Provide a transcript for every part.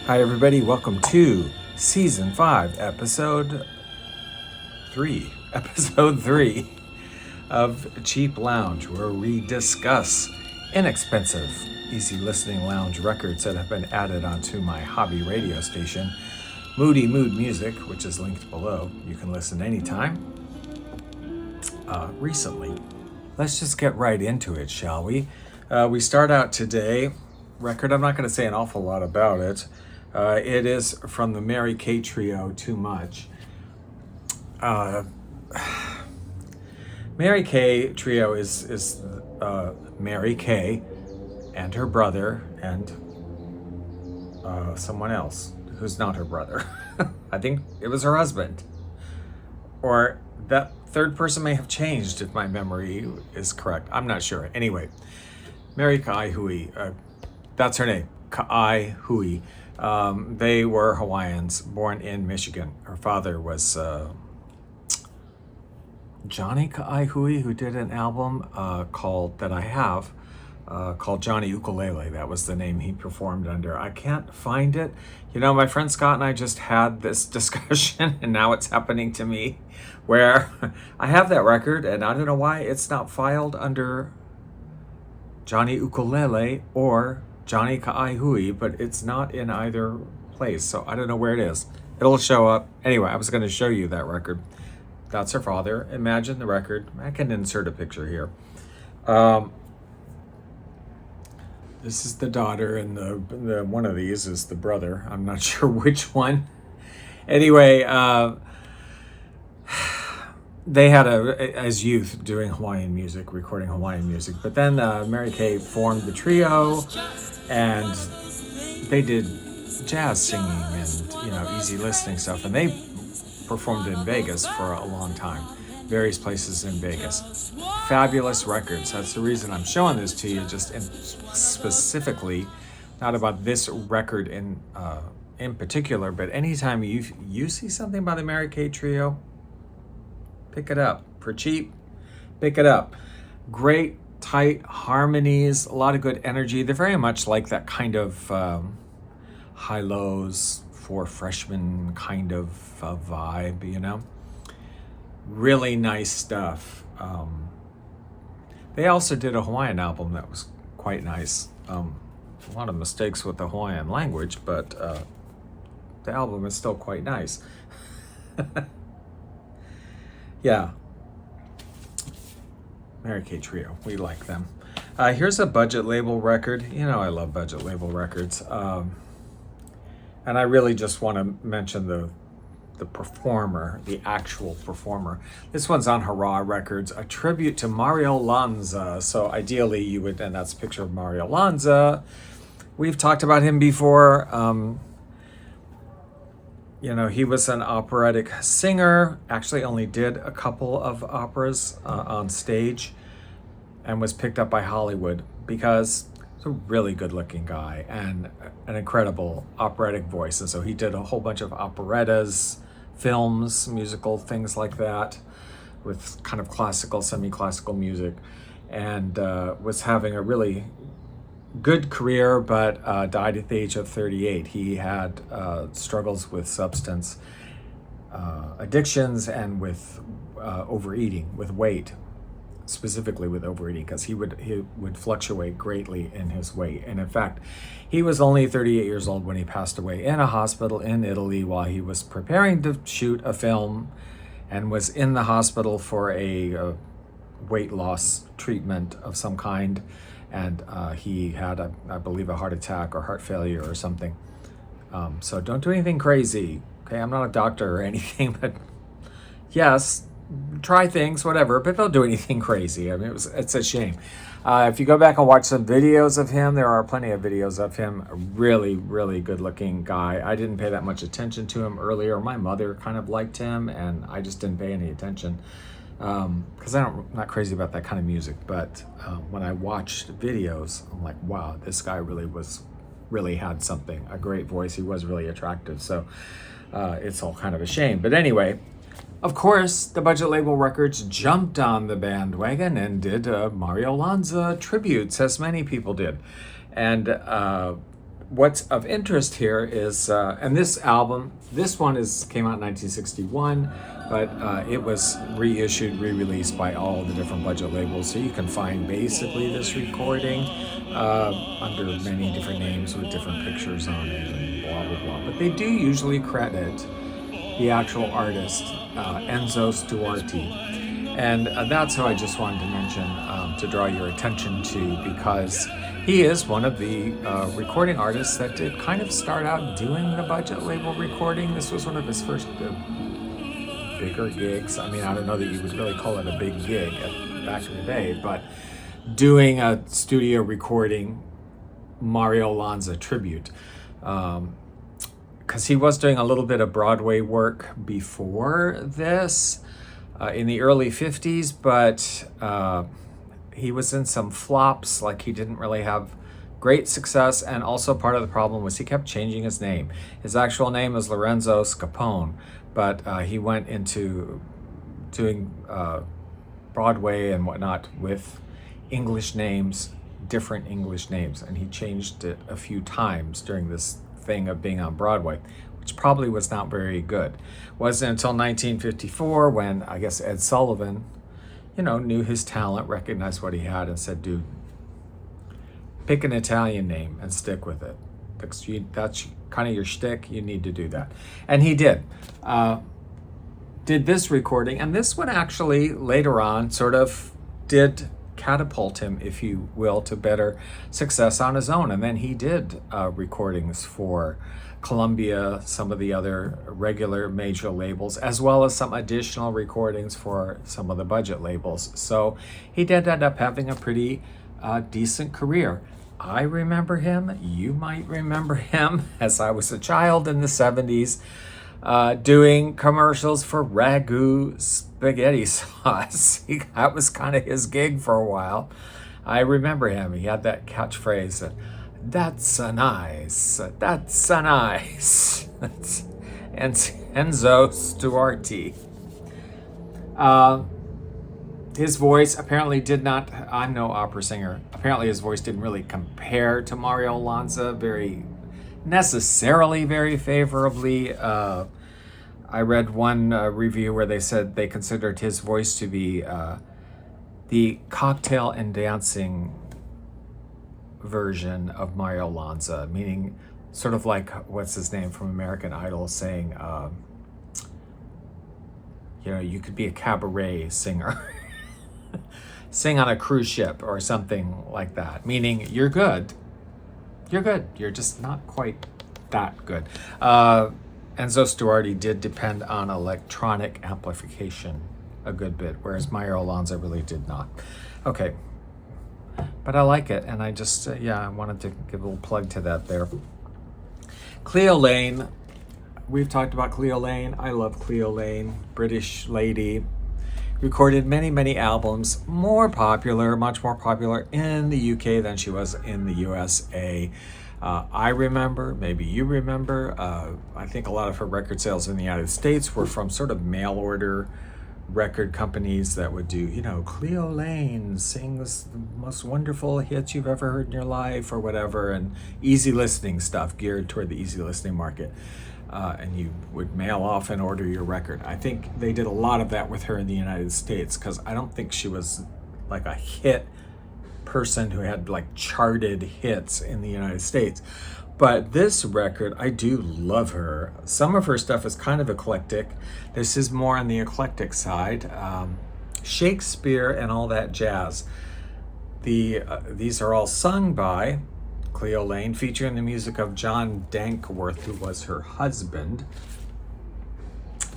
Hi, everybody. Welcome to Season 5, Episode 3. Episode 3 of Cheap Lounge, where we discuss inexpensive, easy listening lounge records that have been added onto my hobby radio station, Moody Mood Music, which is linked below. You can listen anytime. Recently, let's just get right into it, shall we? We start out today, record, I'm not going to say an awful lot about it. It is from the Mary Kaye Trio, Too Much. Mary Kaye Trio is Mary Kaye and her brother and someone else who's not her brother. I think it was her husband. Or that third person may have changed if my memory is correct. I'm not sure. Anyway, Mary Kaye Hui, that's her name, Kaye Hui. They were Hawaiians, born in Michigan. Her father was Johnny Kaye Hui, who did an album called Johnny Ukulele. That was the name he performed under. I can't find it. You know, my friend Scott and I just had this discussion, and now it's happening to me, where I have that record, and I don't know why it's not filed under Johnny Ukulele or Johnny Kaye Hui, but it's not in either place, so I don't know where it is. It'll show up. Anyway, I was going to show you that record. That's her father. Imagine the record. I can insert a picture here. This is the daughter, and the one of these is the brother. I'm not sure which one. Anyway, they had as youth doing Hawaiian music, recording Hawaiian music. But then Mary Kaye formed the trio, and they did jazz singing and easy listening stuff. And they performed in Vegas for a long time, various places in Vegas. Fabulous records. That's the reason I'm showing this to you, just specifically, not about this record in particular, but anytime you see something by the Mary Kaye Trio, pick it up. For cheap, pick it up. Great, tight harmonies, a lot of good energy. They're very much like that kind of high-lows for freshmen kind of vibe, Really nice stuff. They also did a Hawaiian album that was quite nice. A lot of mistakes with the Hawaiian language, but the album is still quite nice. Yeah. Mary Kaye Trio, we like them. Here's a budget label record. I love budget label records. And I really just want to mention the performer, the actual performer. This one's on Hurrah Records, a tribute to Mario Lanza. So ideally you would, and that's a picture of Mario Lanza. We've talked about him before. He was an operatic singer, actually only did a couple of operas on stage, and was picked up by Hollywood because he's a really good looking guy and an incredible operatic voice. And so he did a whole bunch of operettas, films, musical things like that, with kind of classical, semi-classical music, and was having a really good career, but died at the age of 38. He had struggles with substance addictions and with overeating, with weight, specifically with overeating, because he would fluctuate greatly in his weight. And in fact, he was only 38 years old when he passed away in a hospital in Italy while he was preparing to shoot a film, and was in the hospital for a weight loss treatment of some kind. And he had, I believe, a heart attack or heart failure or something. So don't do anything crazy. Okay, I'm not a doctor or anything, but yes, try things, whatever, but don't do anything crazy. I mean, it's a shame. If you go back and watch some videos of him, there are plenty of videos of him. A really, really good-looking guy. I didn't pay that much attention to him earlier. My mother kind of liked him, and I just didn't pay any attention. Because I'm not crazy about that kind of music, but when I watched videos, I'm like, wow, this guy really had something, a great voice. He was really attractive, so it's all kind of a shame. But anyway, of course, the budget label records jumped on the bandwagon and did Mario Lanza tributes, as many people did. And what's of interest here is, and this album, this one came out in 1961, but it was reissued, re-released by all the different budget labels. So you can find basically this recording under many different names with different pictures on it and blah, blah, blah. But they do usually credit the actual artist, Enzo Stuarti. And that's who I just wanted to mention to draw your attention to, because he is one of the recording artists that did kind of start out doing the budget label recording. This was one of his first bigger gigs. I mean, I don't know that you would really call it a big gig back in the day, but doing a studio recording Mario Lanza tribute. Because he was doing a little bit of Broadway work before this in the early 50s, but he was in some flops. Like, he didn't really have great success, and also part of the problem was he kept changing his name. His actual name is Lorenzo Scapone, but he went into doing Broadway and whatnot with English names, different English names, and he changed it a few times during this thing of being on Broadway, which probably was not very good. Wasn't until 1954 when I guess Ed Sullivan, knew his talent, recognized what he had, and said, dude, pick an Italian name and stick with it. That's kind of your shtick. You need to do that. And he did. Did this recording, and this one actually later on sort of did catapult him, if you will, to better success on his own. And then he did recordings for Columbia, some of the other regular major labels, as well as some additional recordings for some of the budget labels. So he did end up having a pretty decent career. I remember him, you might remember him, as I was a child in the 70s, doing commercials for Ragu spaghetti sauce. That was kind of his gig for a while. I remember him. He had that catchphrase, that's a nice, that's a nice. And Enzo Stuarti. His voice apparently did not, I'm no opera singer, apparently his voice didn't really compare to Mario Lanza necessarily very favorably. I read one review where they said they considered his voice to be the cocktail and dancing version of Mario Lanza, meaning sort of like, what's his name from American Idol saying, you could be a cabaret singer. Sing on a cruise ship or something like that, meaning you're good. You're just not quite that good. Enzo Stuarti did depend on electronic amplification a good bit, whereas Mario Lanza really did not. Okay, but I like it, and I just, I wanted to give a little plug to that there. Cleo Laine, we've talked about Cleo Laine. I love Cleo Laine, British lady. Recorded many, many albums, much more popular in the UK than she was in the USA. I remember, maybe you remember, I think a lot of her record sales in the United States were from sort of mail order record companies that would do, Cleo Laine sings the most wonderful hits you've ever heard in your life or whatever, and easy listening stuff geared toward the easy listening market. And you would mail off and order your record. I think they did a lot of that with her in the United States, because I don't think she was like a hit person who had like charted hits in the United States. But this record, I do love her. Some of her stuff is kind of eclectic. This is more on the eclectic side. Shakespeare and all that jazz. These are all sung by Cleo Laine, featuring the music of John Dankworth, who was her husband.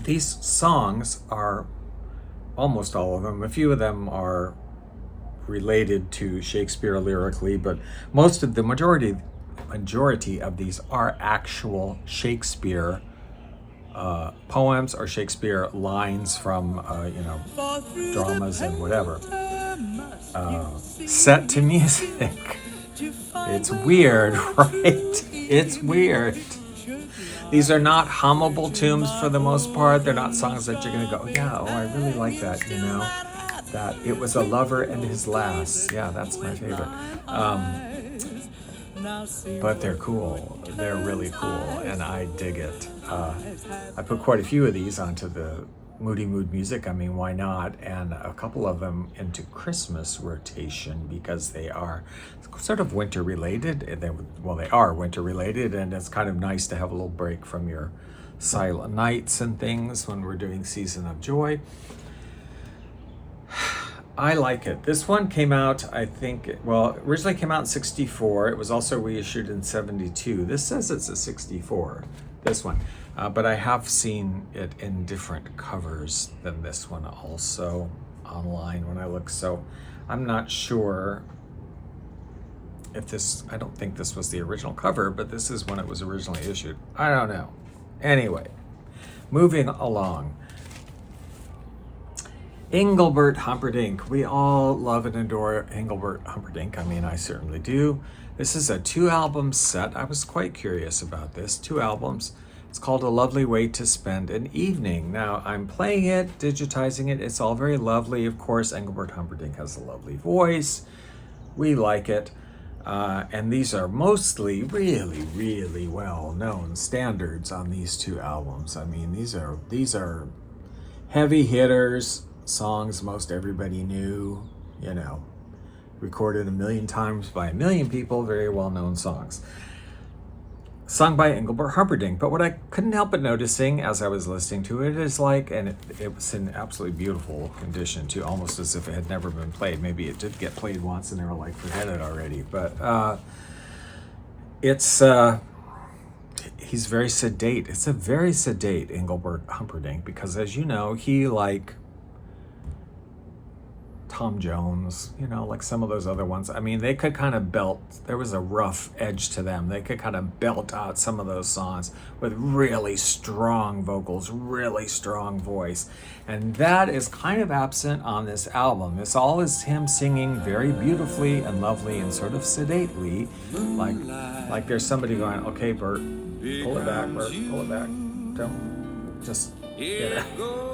These songs are, almost all of them, a few of them are related to Shakespeare lyrically, but the majority of these are actual Shakespeare poems or Shakespeare lines from dramas and whatever, set to music. It's weird, right? It's weird. These are not hummable tunes for the most part. They're not songs that you're gonna go, I really like that, That It Was a Lover and His Lass. Yeah, that's my favorite. but they're cool. They're really cool, and I dig it. I put quite a few of these onto the Moody Mood Music. I mean, why not? And a couple of them into Christmas rotation because they are sort of winter related. They are winter related, and it's kind of nice to have a little break from your silent nights and things when we're doing Season of Joy. I like it. This one came out, I think, originally came out in 64. It was also reissued in 72. This says it's a 64, this one. But I have seen it in different covers than this one also online when I look. So I'm not sure if I don't think this was the original cover, but this is when it was originally issued. I don't know. Anyway, moving along. Engelbert Humperdinck. We all love and adore Engelbert Humperdinck. I mean, I certainly do. This is a 2-album set. I was quite curious about this. 2 albums. It's called A Lovely Way to Spend an Evening. Now, I'm playing it, digitizing it. It's all very lovely. Of course, Engelbert Humperdinck has a lovely voice. We like it. And these are mostly really, really well-known standards on these 2 albums. I mean, these are heavy hitters. Songs most everybody knew, recorded 1,000,000 times by 1,000,000 people, very well-known songs. Sung by Engelbert Humperdinck. But what I couldn't help but noticing as I was listening to it is and it was in absolutely beautiful condition too, almost as if it had never been played. Maybe it did get played once and they were like, forget it already. But he's very sedate. It's a very sedate Engelbert Humperdinck because, as you know, he Tom Jones, like some of those other ones. I mean, they could kind of belt, there was a rough edge to them. They could kind of belt out some of those songs with really strong vocals, really strong voice. And that is kind of absent on this album. This all is him singing very beautifully and lovely and sort of sedately, like there's somebody going, okay, Bert, pull it back, Bert, pull it back. Don't, just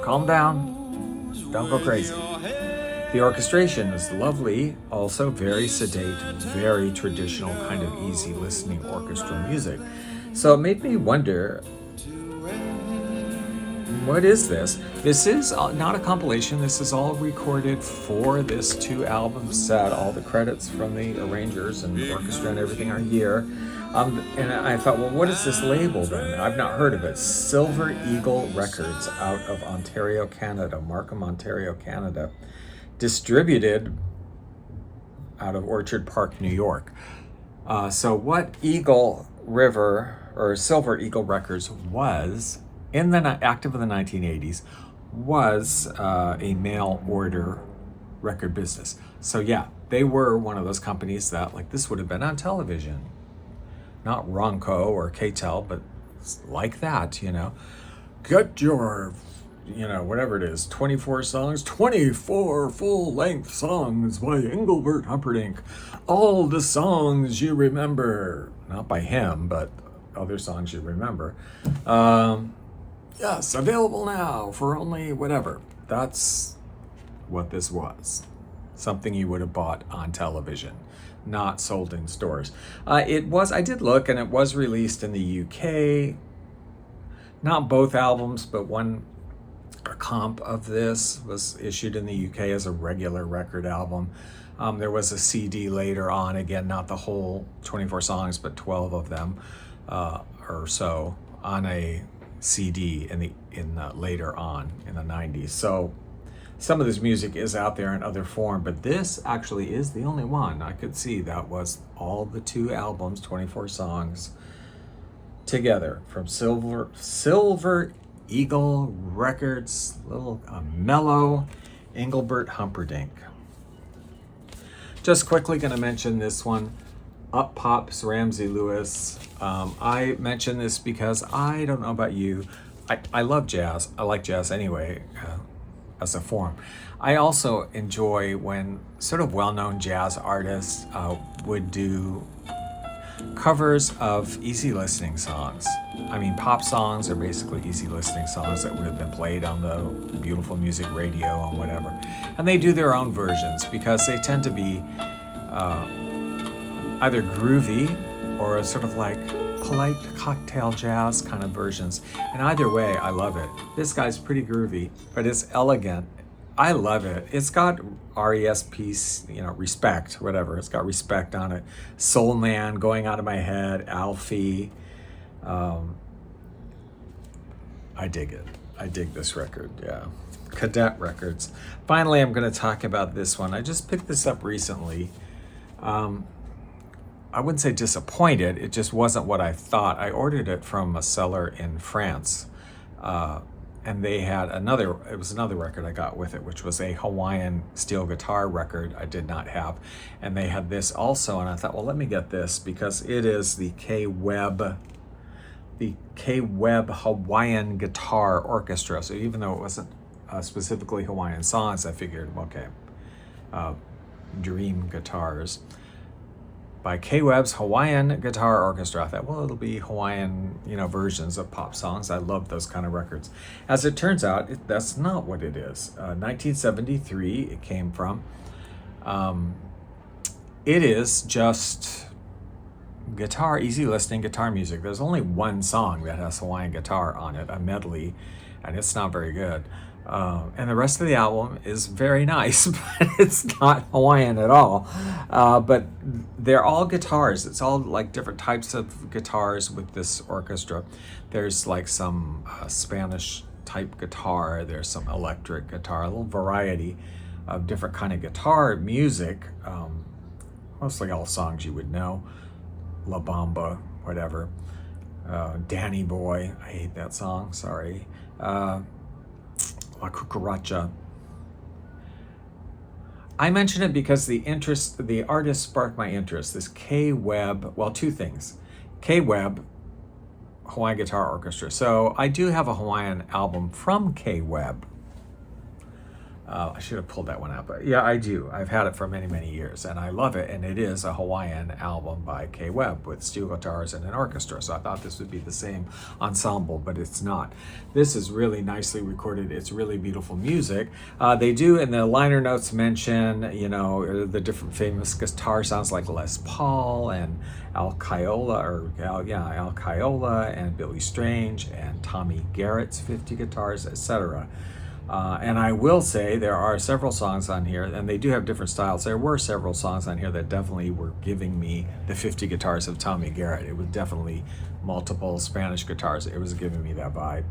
calm down, don't go crazy. The orchestration is lovely, also very sedate, very traditional, kind of easy listening orchestral music. So it made me wonder, what is this? This is not a compilation. This is all recorded for this 2-album set. All the credits from the arrangers and the orchestra and everything are here. And I thought, well, what is this label then? I've not heard of it. Silver Eagle Records out of Ontario, Canada, Markham, Ontario, Canada. Distributed out of Orchard Park, New York. So what Eagle River or Silver Eagle Records was active in the 1980s was a mail order record business. So yeah, they were one of those companies that this would have been on television, not Ronco or KTEL, but like that, get your whatever it is, 24 songs, 24 full-length songs by Engelbert Humperdinck. All the songs you remember. Not by him, but other songs you remember. Yes, available now for only whatever. That's what this was. Something you would have bought on television, not sold in stores. I did look, and it was released in the UK. Not both albums, but one comp of this was issued in the UK as a regular record album. There was a CD later on, again, not the whole 24 songs, but 12 of them or so on a CD later on in the 90s. So some of this music is out there in other form, but this actually is the only one I could see that was all the 2 albums, 24 songs together from Silver Eagle Records, little mellow Engelbert Humperdinck. Just quickly going to mention this one, Up Pops Ramsey Lewis. I mention this because I don't know about you. I love jazz. I like jazz anyway as a form. I also enjoy when sort of well-known jazz artists would do covers of easy listening songs. I mean, pop songs are basically easy listening songs that would have been played on the beautiful music radio and whatever. And they do their own versions because they tend to be either groovy or a sort of like polite cocktail jazz kind of versions. And either way, I love it. This guy's pretty groovy, but it's elegant. I love it. It's got RESP, respect, whatever. It's got respect on it. Soul Man, Going Out of My Head, Alfie. I dig it. I dig this record, yeah. Cadet Records. Finally, I'm going to talk about this one. I just picked this up recently. I wouldn't say disappointed. It just wasn't what I thought. I ordered it from a seller in France. And they had it was another record I got with it, which was a Hawaiian steel guitar record I did not have. And they had this also, and I thought, well, let me get this because it is the Webb Hawaiian Guitar Orchestra. So even though it wasn't specifically Hawaiian songs, I figured, okay, dream guitars. By Webb's Hawaiian Guitar Orchestra. I thought, well, it'll be Hawaiian, versions of pop songs. I love those kind of records. As it turns out, that's not what it is. 1973, it came from. It is just guitar, easy listening guitar music. There's only one song that has Hawaiian guitar on it, a medley, and it's not very good. And the rest of the album is very nice, but it's not Hawaiian at all. But they're all guitars. It's all like different types of guitars with this orchestra. There's like some Spanish type guitar. There's some electric guitar, a little variety of different kind of guitar music. Mostly all songs you would know. La Bamba, whatever. Danny Boy, I hate that song, sorry. La Cucaracha. I mention it because the artist sparked my interest. This Webb, well, two things. Webb, Hawaiian Guitar Orchestra. So I do have a Hawaiian album from Webb. I should have pulled that one out, but yeah, I do. I've had it for many, many years, and I love it. And it is a Hawaiian album by Webb with steel guitars and an orchestra. So I thought this would be the same ensemble, but it's not. This is really nicely recorded. It's really beautiful music. They do in the liner notes mention, the different famous guitar sounds like Les Paul and Al Kaiola and Billy Strange and Tommy Garrett's 50 guitars, etc. And I will say there are several songs on here, and they do have different styles. There were several songs on here that definitely were giving me the 50 guitars of Tommy Garrett. It was definitely multiple Spanish guitars. It was giving me that vibe.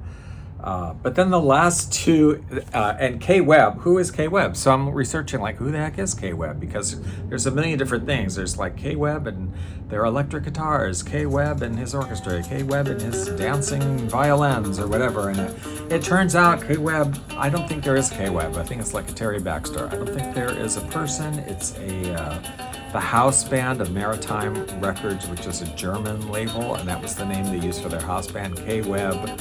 But then the last two, and Webb, who is Webb? So I'm researching like, who the heck is Webb? Because there's a million different things. There's like Webb and their electric guitars, Webb and his orchestra, Webb and his dancing violins or whatever. And it turns out Webb, I don't think there is Webb. I think it's like a Terry Baxter. I don't think there is a person. It's the house band of Maritime Records, which is a German label, and that was the name they used for their house band, Webb.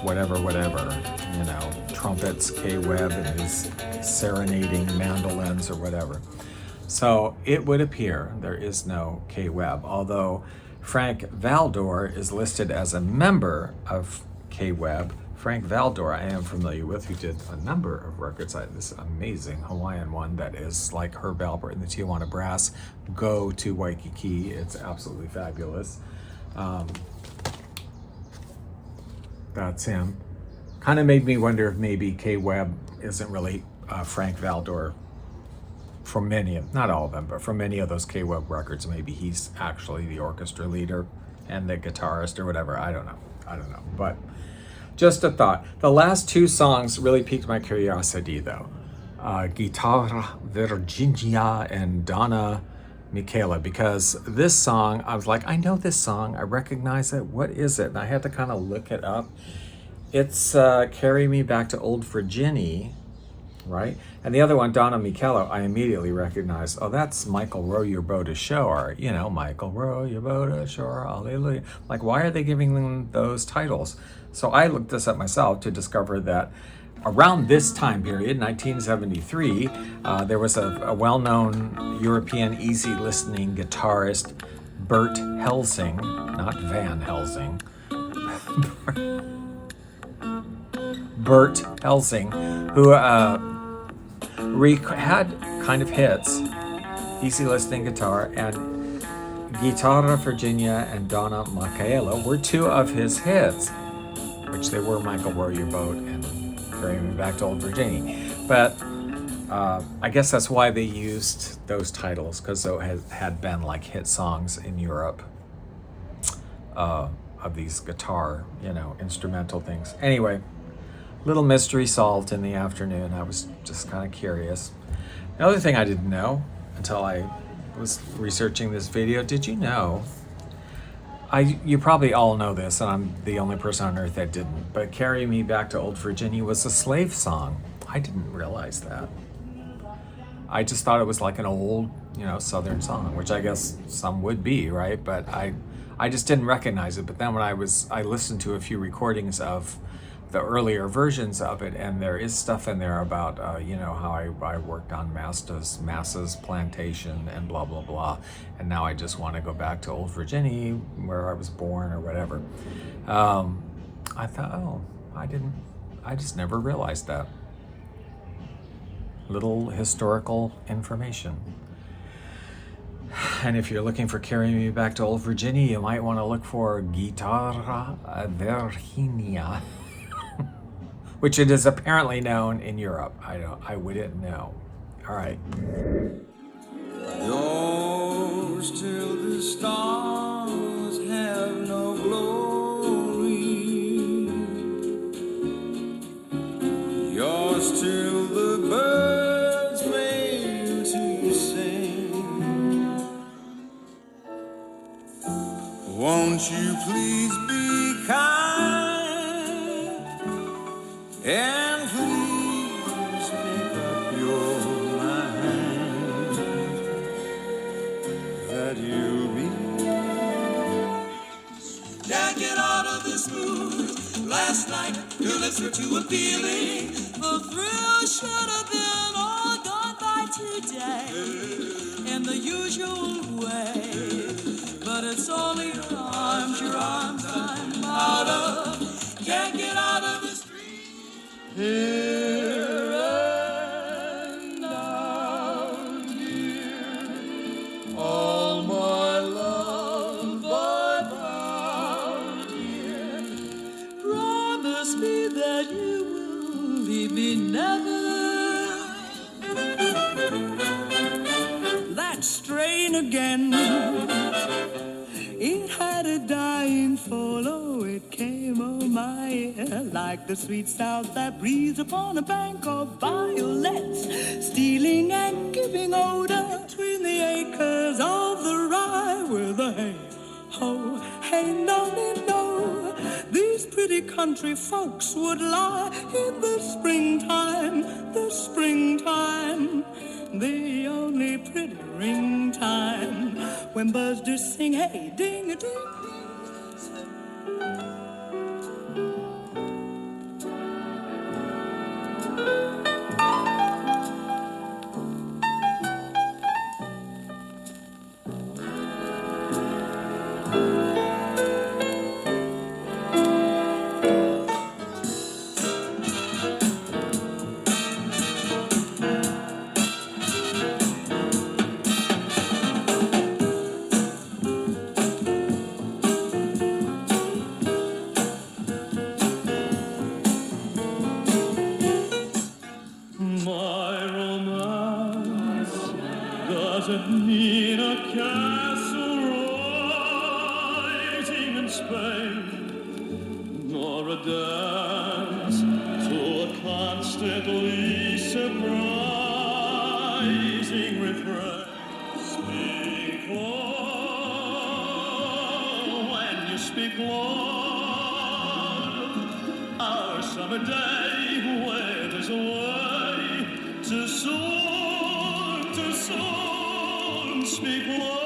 Whatever, trumpets, Webb and his serenading mandolins or whatever. So it would appear there is no Webb, although Frank Valdor is listed as a member of Webb. Frank Valdor I am familiar with, who did a number of records, this amazing Hawaiian one that is like Herb Alpert and the Tijuana Brass. Go to Waikiki, it's absolutely fabulous. That's him. Kind of made me wonder if maybe Webb isn't really Frank Valdor for many of, not all of them, but for many of those Webb records, maybe he's actually the orchestra leader and the guitarist or whatever. I don't know. But just a thought. The last two songs really piqued my curiosity though. Guitarra Virginia and Donna Michaela, because this song, I was like, I know this song, I recognize it, what is it? And I had to kind of look it up. It's Carry Me Back to Old Virginia, right? And the other one, Donna Michaela, I immediately recognized, oh, that's Michael Row Your Boat Ashore, Michael Row Your Boat Ashore, hallelujah. Like, why are they giving them those titles? So I looked this up myself to discover that around this time period, 1973, there was a well-known European easy listening guitarist, Bert Helsing, not Van Helsing, Bert Helsing, who had kind of hits, easy listening guitar, and Guitarra Virginia and Donna Michaela were two of his hits, which they were Michael Row Your Boat and Carry Me Back to Old Virginia. But I guess that's why they used those titles, because those had been like hit songs in Europe of these guitar, instrumental things. Anyway, little mystery solved in the afternoon. I was just kind of curious. Another thing I didn't know until I was researching this video, did you know, you probably all know this, and I'm the only person on earth that didn't, but Carry Me Back to Old Virginia was a slave song. I didn't realize that. I just thought it was like an old, Southern song, which I guess some would be, right? But I just didn't recognize it. But then when I listened to a few recordings of the earlier versions of it, and there is stuff in there about, how I worked on Massa's plantation and blah, blah, blah. And now I just want to go back to Old Virginia where I was born or whatever. I thought, I just never realized that. Little historical information. And if you're looking for Carry Me Back to Old Virginia, you might want to look for Guitarra Virginia, which it is apparently known in Europe. I wouldn't know. All right. Yours till the stars have no glory. Yours till the birds fail to sing. Won't you please be kind and please make up your mind that you'll be. Can't get out of this mood. Last night, your lips were too appealing. The thrill should have been all gone by today in the usual way. But it's only your arms I'm out of. Can't get out of this dream. Here and now, dear, all my love I found here. Promise me that you will leave me never. That strain again. It had a dying fall, oh, it came on my ear like the sweet south that breathes upon a bank of violets, stealing and giving odor between the acres of the rye with the hay. Oh, hey, no, these pretty country folks would lie in the springtime, the only pretty ring time, when birds do sing, hey, ding-a-ding. doesn't need a castle rising in Spain, nor a dance to a constantly surprising refrain. Speak low when you speak loud. Our summer day went his way to soon, speak low.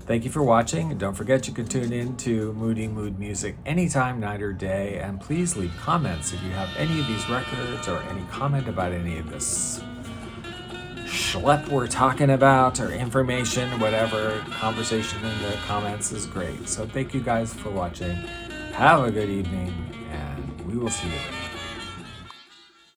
Thank you for watching, and don't forget you can tune in to Moody Mood Music anytime, night or day, and please leave comments if you have any of these records or any comment about any of this schlep we're talking about or information, whatever. Conversation in the comments is great. So thank you guys for watching. Have a good evening, and we will see you later.